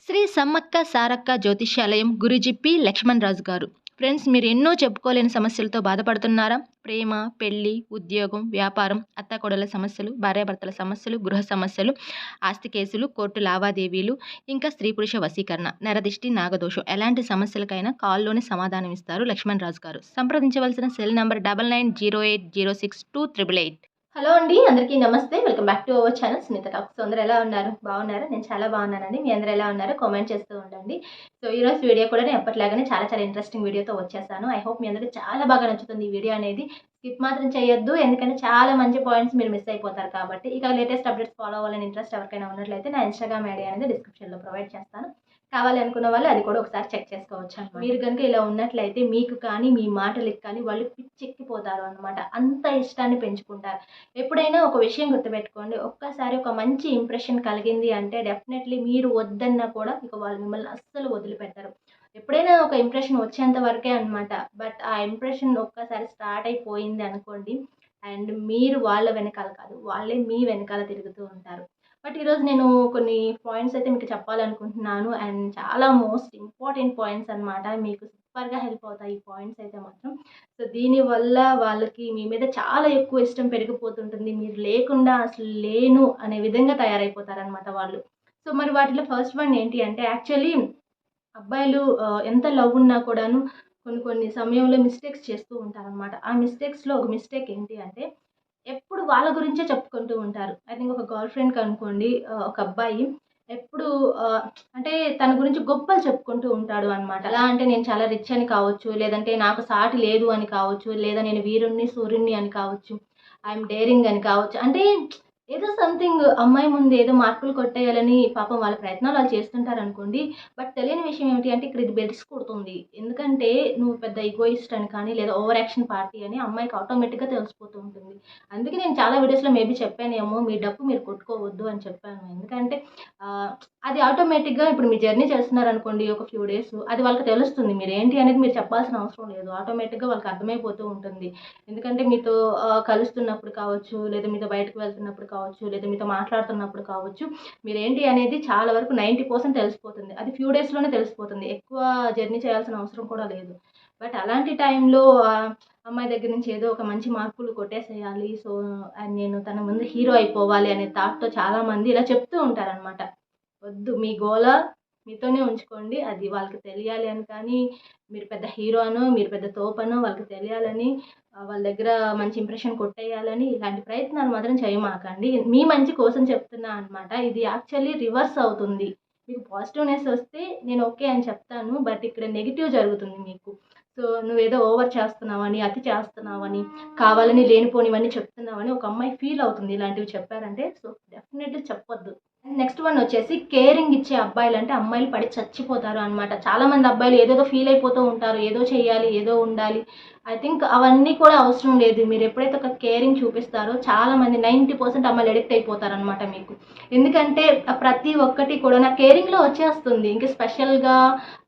శ్రీ సమ్మక్క సారక్క జ్యోతిష్యాలయం గురుజీ పి. లక్ష్మణ్ రాజు గారు. ఫ్రెండ్స్, మీరు ఎన్నో చెప్పుకోలేని సమస్యలతో బాధపడుతున్నారా? ప్రేమ, పెళ్లి, ఉద్యోగం, వ్యాపారం, అత్తాకోడళ్ళ సమస్యలు, భార్యాభర్తల సమస్యలు, గృహ సమస్యలు, ఆస్తి కేసులు, కోర్టు లావాదేవీలు, ఇంకా స్త్రీ పురుష వశీకరణ, నరదిష్టి, నాగదోషం ఎలాంటి సమస్యలకైనా కాల్లోనే సమాధానం ఇస్తారు లక్ష్మణ్ రాజు గారు. సంప్రదించవలసిన సెల్ నంబర్ 9908062888. హలో అండి, అందరికీ నమస్తే. Welcome back to our channel Sunitha talks. అందరూ ఎలా ఉన్నారు? బాగున్నారా? నేను చాలా బాగున్నానండి. మీ అందరూ ఎలా ఉన్నారో కామెంట్ చేస్తూ ఉండండి. సో ఈరోజు వీడియో కూడా నేను ఎప్పటిలాగానే చాలా ఇంట్రెస్టింగ్ వీడియోతో వచ్చేసాను. ఐ హోప్ మీ అందరికీ చాలా బాగా నచ్చుతుంది ఈ వీడియో అనేది. స్కిప్ మాత్రం చేయొద్దు, ఎందుకంటే చాలా మంచి పాయింట్స్ మీరు మిస్ అయిపోతారు కాబట్టి. ఇక లేటెస్ట్ అప్డేట్స్ ఫాలో అవ్వాలని ఇంట్రెస్ట్ ఎవరికైనా ఉన్నట్లయితే నా ఇన్స్టాగ్రామ్ ఐడి అనేది డిస్క్రిప్షన్లో ప్రొవైడ్ చేస్తాను. కావాలి అనుకున్న వాళ్ళు అది కూడా ఒకసారి చెక్ చేసుకోవచ్చు అనమాట. మీరు కనుక ఇలా ఉన్నట్లయితే మీకు కానీ మీ మాటలకి కానీ వాళ్ళు పిచ్చెక్కిపోతారు అనమాట. అంత ఇష్టాన్ని పెంచుకుంటారు. ఎప్పుడైనా ఒక విషయం గుర్తుపెట్టుకోండి, ఒక్కసారి ఒక మంచి ఇంప్రెషన్ కలిగింది అంటే డెఫినెట్లీ మీరు వద్దన్నా కూడా ఇక వాళ్ళు మిమ్మల్ని అస్సలు వదిలిపెట్టరు. ఎప్పుడైనా ఒక ఇంప్రెషన్ వచ్చేంత వరకే అనమాట. బట్ ఆ ఇంప్రెషన్ ఒక్కసారి స్టార్ట్ అయిపోయింది అనుకోండి, అండ్ మీరు వాళ్ళ వెనకాల కాదు, వాళ్ళే మీ వెనకాల తిరుగుతూ ఉంటారు. బట్ ఈరోజు నేను కొన్ని పాయింట్స్ అయితే మీకు చెప్పాలనుకుంటున్నాను. అండ్ చాలా మోస్ట్ ఇంపార్టెంట్ పాయింట్స్ అనమాట. మీకు సూపర్గా హెల్ప్ అవుతాయి ఈ పాయింట్స్ అయితే మాత్రం. సో దీనివల్ల వాళ్ళకి మీ మీద చాలా ఎక్కువ ఇష్టం పెరిగిపోతుంటుంది. మీరు లేకుండా అసలు లేను అనే విధంగా తయారైపోతారనమాట వాళ్ళు. సో మరి వాటిలో ఫస్ట్ వన్ ఏంటి అంటే, యాక్చువల్లీ అబ్బాయిలు ఎంత లవ్ ఉన్నా కూడాను కొన్ని సమయంలో మిస్టేక్స్ చేస్తూ ఉంటారనమాట. ఆ మిస్టేక్స్లో ఒక మిస్టేక్ ఏంటి అంటే, ఎప్పుడు వాళ్ళ గురించే చెప్పుకుంటూ ఉంటారు. ఐ థింక్ ఒక గర్ల్ ఫ్రెండ్‌కి అనుకోండి, ఒక అబ్బాయి ఎప్పుడు ఆహ్, అంటే తన గురించి గొప్పలు చెప్పుకుంటూ ఉంటాడు అనమాట. ఎలా అంటే, నేను చాలా రిచ్ అని కావచ్చు, లేదంటే నాకు సాటి లేదు అని కావచ్చు, లేదా నేను వీరుడిని, సూర్యుడిని అని కావచ్చు, ఐయామ్ డేరింగ్ అని కావచ్చు. అంటే ఏదో సంథింగ్ అమ్మాయి ముందు ఏదో మార్కులు కొట్టేయాలని పాపం వాళ్ళ ప్రయత్నాలు వాళ్ళు చేస్తుంటారనుకోండి. బట్ తెలియని విషయం ఏమిటి అంటే, ఇక్కడ ఇది బెడిసి కొడుతుంది. ఎందుకంటే నువ్వు పెద్ద ఈగోయిస్ట్ అని కానీ, లేదా ఓవర్ యాక్షన్ పార్టీ అని అమ్మాయికి ఆటోమేటిక్‌గా తెలిసిపోతూ ఉంటుంది. అందుకే నేను చాలా వీడియోస్‌లో మేబీ చెప్పానేమో, మీ డప్పు మీరు కొట్టుకోవద్దు అని చెప్పాను. ఎందుకంటే ఆహ్, అది ఆటోమేటిక్‌గా ఇప్పుడు మీరు జర్నీ చేస్తున్నారనుకోండి ఒక ఫ్యూ డేస్, అది వాళ్ళకి తెలుస్తుంది. మీరేంటి అనేది మీరు చెప్పాల్సిన అవసరం లేదు. ఆటోమేటిక్‌గా వాళ్ళకి అర్థమైపోతూ ఉంటుంది. ఎందుకంటే మీతో కలుస్తున్నప్పుడు కావచ్చు, లేదా మీతో బయటకు వెళ్తున్నప్పుడు కావచ్చు, లేదా మీతో మాట్లాడుతున్నప్పుడు కావచ్చు, మీరేంటి అనేది చాలా వరకు 90% తెలిసిపోతుంది. అది ఫ్యూ డేస్‌లోనే తెలిసిపోతుంది. ఎక్కువ జర్నీ చేయాల్సిన అవసరం కూడా లేదు. బట్ అలాంటి టైంలో అమ్మాయి దగ్గర నుంచి ఏదో ఒక మంచి మార్కులు కొట్టేసేయాలి. సో నేను తన ముందు హీరో అయిపోవాలి అనే థాట్‌తో చాలామంది ఇలా చెప్తూ ఉంటారనమాట. వద్దు, మీ గోల మీతోనే ఉంచుకోండి. అది వాళ్ళకి తెలియాలి అని కానీ, మీరు పెద్ద హీరో అనో, మీరు పెద్ద తోపనో వాళ్ళకి తెలియాలని, వాళ్ళ దగ్గర మంచి ఇంప్రెషన్ కొట్టేయాలని ఇలాంటి ప్రయత్నాలు మాత్రం చేయమాకండి. మీ మంచి కోసం చెప్తున్నా అనమాట. ఇది యాక్చువల్లీ రివర్స్ అవుతుంది. మీకు పాజిటివ్‌నెస్ వస్తే నేను ఓకే అని చెప్తాను. బట్ ఇక్కడ నెగెటివ్ జరుగుతుంది మీకు. సో నువ్వేదో ఓవర్ చేస్తున్నావని, అతి చేస్తున్నావని, కావాలని లేనిపోనివన్నీ చెప్తున్నావని ఒక అమ్మాయి ఫీల్ అవుతుంది ఇలాంటివి చెప్పారంటే. సో డెఫినెట్‌లీ చెప్పొద్దు. నెక్స్ట్ వన్ వచ్చేసి, కేరింగ్ ఇచ్చే అబ్బాయిలంటే అమ్మాయిలు పడి చచ్చిపోతారు అనమాట. చాలామంది అబ్బాయిలు ఏదేదో ఫీల్ అయిపోతూ ఉంటారు. ఏదో చేయాలి, ఏదో ఉండాలి. ఐ థింక్ అవన్నీ కూడా అవసరం లేదు. మీరు ఎప్పుడైతే ఒక కేరింగ్ చూపిస్తారో చాలామంది 90% అమ్మాయిలు అడిక్ట్ అయిపోతారనమాట మీకు. ఎందుకంటే ప్రతి ఒక్కటి కూడా నా కేరింగ్‌లో వచ్చేస్తుంది. ఇంక స్పెషల్‌గా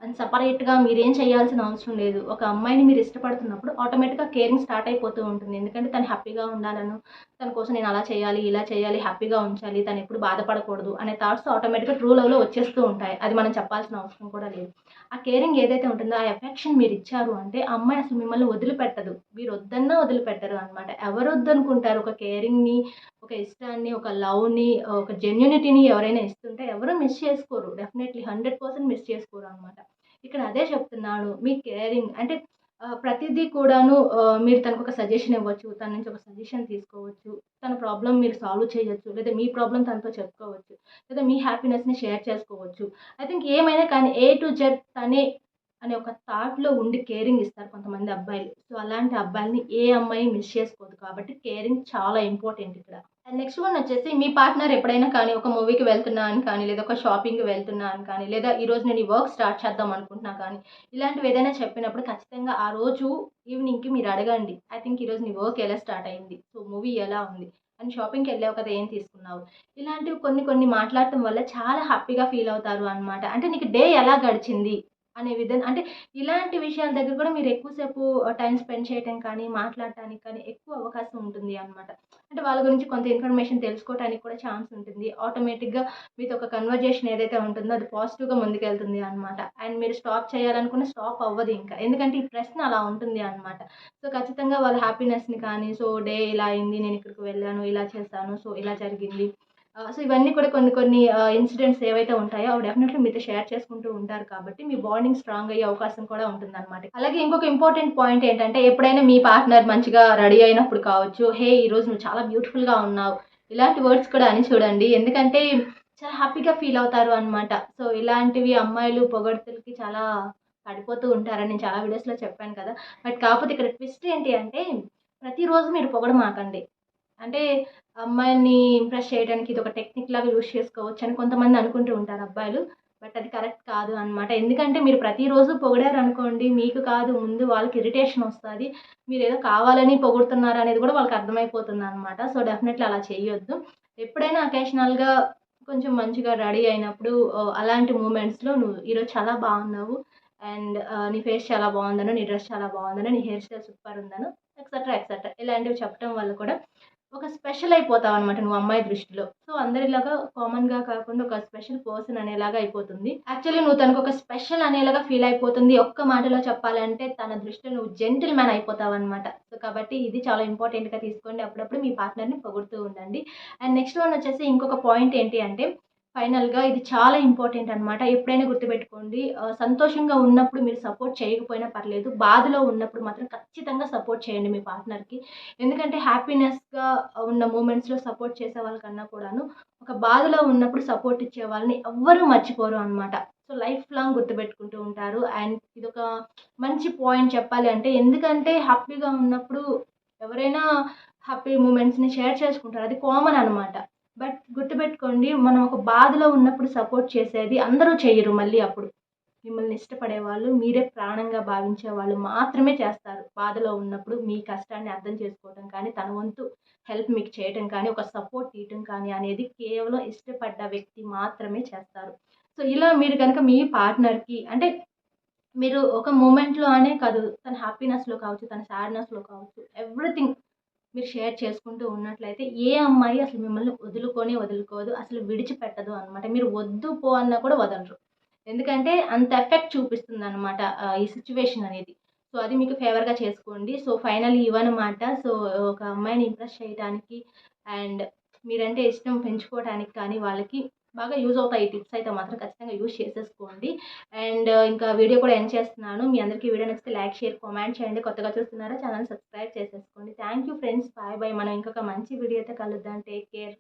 అండ్ సెపరేట్‌గా మీరేం చేయాల్సిన అవసరం లేదు. ఒక అమ్మాయిని మీరు ఇష్టపడుతున్నప్పుడు ఆటోమేటిక్‌గా కేరింగ్ స్టార్ట్ అయిపోతూ ఉంటుంది. ఎందుకంటే తను హ్యాపీగా ఉండాలనో, తన కోసం నేను అలా చేయాలి, ఇలా చేయాలి, హ్యాపీగా ఉంచాలి, తను ఎప్పుడు బాధపడకూడదు అనే థాట్స్ ఆటోమేటిక్‌గా ట్రూ లవ్‌లో వచ్చేస్తూ ఉంటాయి. అది మనం చెప్పాల్సిన అవసరం కూడా లేదు. ఆ కేరింగ్ ఏదైతే ఉంటుందో, ఆ ఎఫెక్షన్ మీరు ఇచ్చారు అంటే ఆ అమ్మాయి అసలు మిమ్మల్ని వదిలిపెట్టదు. మీరు వద్దన్నా వదిలిపెట్టరు అనమాట. ఎవరు వద్దనుకుంటారు ఒక కేరింగ్‌ని, ఒక ఇష్టాన్ని, ఒక లవ్‌ని, ఒక జెన్యూనిటీని ఎవరైనా ఇస్తుంటే ఎవరు మిస్ చేసుకోరు. డెఫినెట్‌లీ 100% మిస్ చేసుకోరు అనమాట. ఇక్కడ అదే చెప్తున్నాను. మీ కేరింగ్ అంటే ప్రతిదీ కూడాను మీరు తనకొక సజెషన్ ఇవ్వచ్చు. తన నుంచి ఒక సజెషన్ తీసుకోవచ్చు. తన ప్రాబ్లమ్ మీరు సాల్వ్ చేయొచ్చు. లేదా మీ ప్రాబ్లమ్ తనతో చెప్పుకోవచ్చు. లేదా మీ హ్యాపీనెస్‌ని షేర్ చేసుకోవచ్చు. ఐ థింక్ ఏమైనా కానీ ఏ టు జెడ్ తనే అనే ఒక థాట్‌లో ఉండి కేరింగ్ ఇస్తారు కొంతమంది అబ్బాయిలు. సో అలాంటి అబ్బాయిలని ఏ అమ్మాయి మిస్ చేసుకోదు. కాబట్టి కేరింగ్ చాలా ఇంపార్టెంట్ ఇక్కడ. అండ్ నెక్స్ట్ వన్ వచ్చేసి, మీ పార్ట్నర్ ఎప్పుడైనా కానీ ఒక మూవీకి వెళ్తున్నా అని కానీ, లేదా ఒక షాపింగ్‌కి వెళ్తున్నా అని కానీ, లేదా ఈరోజు నేను ఈ వర్క్ స్టార్ట్ చేద్దాం అనుకుంటున్నా కానీ, ఇలాంటివి ఏదైనా చెప్పినప్పుడు ఖచ్చితంగా ఆ రోజు ఈవినింగ్‌కి మీరు అడగండి. ఐ థింక్ ఈరోజు నీ వర్క్ ఎలా స్టార్ట్ అయింది? సో మూవీ ఎలా ఉంది? అండ్ షాపింగ్‌కి వెళ్ళావు కదా, ఏం తీసుకున్నావు? ఇలాంటివి కొన్ని మాట్లాడటం వల్ల చాలా హ్యాపీగా ఫీల్ అవుతారు అనమాట. అంటే నీకు డే ఎలా గడిచింది? అనే విధంగా అంటే ఇలాంటి విషయాల దగ్గర కూడా మీరు ఎక్కువసేపు టైమ్ స్పెండ్ చేయటం కానీ, మాట్లాడటానికి కానీ ఎక్కువ అవకాశం ఉంటుంది అనమాట. అంటే వాళ్ళ గురించి కొంత ఇన్ఫర్మేషన్ తెలుసుకోవటానికి కూడా ఛాన్స్ ఉంటుంది. ఆటోమేటిక్‌గా మీతో ఒక కన్వర్జేషన్ ఏదైతే ఉంటుందో అది పాజిటివ్‌గా ముందుకెళ్తుంది అనమాట. అండ్ మీరు స్టాప్ చేయాలనుకున్న స్టాప్ అవ్వదు ఇంకా. ఎందుకంటే ఈ ప్రశ్న అలా ఉంటుంది అనమాట. సో, ఖచ్చితంగా వాళ్ళ హ్యాపీనెస్‌ని కానీ, సో డే ఇలా అయింది, నేను ఇక్కడికి వెళ్ళాను, ఇలా చేశాను, సో ఇలా జరిగింది. సో, ఇవన్నీ కూడా కొన్ని కొన్ని ఇన్సిడెంట్స్ ఏవైతే ఉంటాయో అవి డెఫినెట్‌లీ మీతో షేర్ చేసుకుంటూ ఉంటారు కాబట్టి మీ బాండింగ్ స్ట్రాంగ్ అయ్యే అవకాశం కూడా ఉంటుందన్నమాట. అలాగే ఇంకొక ఇంపార్టెంట్ పాయింట్ ఏంటంటే ఎప్పుడైనా మీ పార్ట్నర్ మంచిగా రెడీ అయినప్పుడు కావచ్చు, "హే! ఈరోజు నువ్వు చాలా బ్యూటిఫుల్‌గా ఉన్నావు." ఇలాంటి వర్డ్స్ కూడా అని చూడండి. ఎందుకంటే చాలా హ్యాపీగా ఫీల్ అవుతారు అనమాట. సో, ఇలాంటివి అమ్మాయిలు పొగడ్తలకి చాలా పడిపోతూ ఉంటారని నేను చాలా వీడియోస్‌లో చెప్పాను కదా! బట్ కాకపోతే ఇక్కడ ట్విస్ట్ ఏంటి అంటే ప్రతిరోజు మీరు పొగడమాకండి. అంటే అమ్మాయిల్ని ఇంప్రెస్ చేయడానికి ఇదొక టెక్నిక్ లాగా యూజ్ చేసుకోవచ్చని కొంతమంది అనుకుంటూ ఉంటారు అబ్బాయిలు. బట్ అది కరెక్ట్ కాదు అనమాట. ఎందుకంటే మీరు ప్రతిరోజు పొగిడారనుకోండి మీకు కాదు ముందు వాళ్ళకి ఇరిటేషన్ వస్తది. మీరేదో కావాలని పొగుడుతున్నారనేది కూడా వాళ్ళకి అర్థమైపోతుందనమాట. సో, డెఫినెట్‌లీ అలా చేయొద్దు. ఎప్పుడైనా అకేషనల్‌గా కొంచెం మంచిగా రెడీ అయినప్పుడు అలాంటి మూమెంట్స్‌లో "నువ్వు ఈరోజు చాలా బాగున్నావు. అండ్ నీ ఫేస్ చాలా బాగుందనో, నీ డ్రెస్ చాలా బాగుందనో, నీ హెయిర్ స్టైల్ సూపర్ ఉందనో" ఎక్సెట్రా, ఎక్సెట్రా ఇలాంటివి చెప్పడం వల్ల కూడా ఒక స్పెషల్ అయిపోతావనమాట నువ్వు అమ్మాయి దృష్టిలో. సో, అందరిలాగా కామన్‌గా కాకుండా ఒక స్పెషల్ పర్సన్ అనేలాగా అయిపోతుంది. యాక్చువల్లీ నువ్వు తనకొక స్పెషల్ అనేలాగా ఫీల్ అయిపోతుంది. ఒక్క మాటలో చెప్పాలంటే తన దృష్టిలో నువ్వు జెంటిల్‌మ్యాన్ అయిపోతావనమాట. సో, కాబట్టి ఇది చాలా ఇంపార్టెంట్‌గా తీసుకోండి. అప్పుడప్పుడు మీ పార్ట్నర్‌ని పొగుడుతూ ఉండండి. అండ్ నెక్స్ట్ వన్ వచ్చేసి ఇంకొక పాయింట్ ఏంటి అంటే ఫైనల్‌గా ఇది చాలా ఇంపార్టెంట్ అనమాట. ఎప్పుడైనా గుర్తుపెట్టుకోండి సంతోషంగా ఉన్నప్పుడు మీరు సపోర్ట్ చేయకపోయినా పర్లేదు. బాధలో ఉన్నప్పుడు మాత్రం ఖచ్చితంగా సపోర్ట్ చేయండి మీ పార్ట్నర్‌కి. ఎందుకంటే హ్యాపీనెస్‌గా ఉన్న మూమెంట్స్‌లో సపోర్ట్ చేసే వాళ్ళకన్నా కూడాను, ఒక బాధలో ఉన్నప్పుడు సపోర్ట్ ఇచ్చే వాళ్ళని ఎవ్వరూ మర్చిపోరు అనమాట. సో, లైఫ్ లాంగ్ గుర్తుపెట్టుకుంటూ ఉంటారు. అండ్ ఇదొక మంచి పాయింట్ చెప్పాలి అంటే, ఎందుకంటే హ్యాపీగా ఉన్నప్పుడు ఎవరైనా హ్యాపీ మూమెంట్స్‌ని షేర్ చేసుకుంటారు. అది కామన్ అనమాట. బట్ గుర్తుపెట్టుకోండి మనం ఒక బాధలో ఉన్నప్పుడు సపోర్ట్ చేసేది అందరూ చెయ్యరు మళ్ళీ అప్పుడు. మిమ్మల్ని ఇష్టపడేవాళ్ళు, మీరే ప్రాణంగా భావించే వాళ్ళు మాత్రమే చేస్తారు. బాధలో ఉన్నప్పుడు మీ కష్టాన్ని అర్థం చేసుకోవటం కానీ, తన వంతు హెల్ప్ మీకు చేయటం కానీ, ఒక సపోర్ట్ ఇయ్యటం కానీ అనేది కేవలం ఇష్టపడ్డ వ్యక్తి మాత్రమే చేస్తారు. సో, ఇలా మీరు గనక మీ పార్ట్నర్‌కి అంటే మీరు ఒక మూమెంట్‌లో అనే కాదు, తన హ్యాపీనెస్‌లో కావచ్చు, తన సాడ్‌నెస్‌లో కావచ్చు, ఎవ్రీథింగ్ మీరు షేర్ చేసుకుంటూ ఉన్నట్లయితే, ఏ అమ్మాయి అసలు మిమ్మల్ని వదులుకోదు. అసలు విడిచిపెట్టదు అనమాట. మీరు వద్దు, పో అన్నా కూడా వదలరు. ఎందుకంటే అంత ఎఫెక్ట్ చూపిస్తుందనమాట ఈ సిట్యుయేషన్ అనేది. సో, అది మీకు ఫేవర్‌గా చేసుకోండి. సో, ఫైనల్లీ ఇవన్నమాట. సో, ఒక అమ్మాయిని ఇంప్రెస్ చేయటానికి అండ్ మీరంటే ఇష్టం పెంచుకోవటానికి కానీ వాళ్ళకి బాగా యూజ్ అవుతాయి. ఈ టిప్స్ అయితే మాత్రం ఖచ్చితంగా యూజ్ చేసేసుకోండి. అండ్ ఇంకా వీడియో కూడా ఎండ్ చేస్తున్నాను. మీ అందరికీ వీడియో నచ్చితే లైక్, షేర్, కామెంట్ చేయండి. కొత్తగా చూస్తున్నారా ఛానెల్ సబ్స్క్రైబ్ చేసేసుకోండి. Thank you friends. Bye bye. మనం ఇంకొక మంచి వీడియోతో కలుద్దాం. Take care.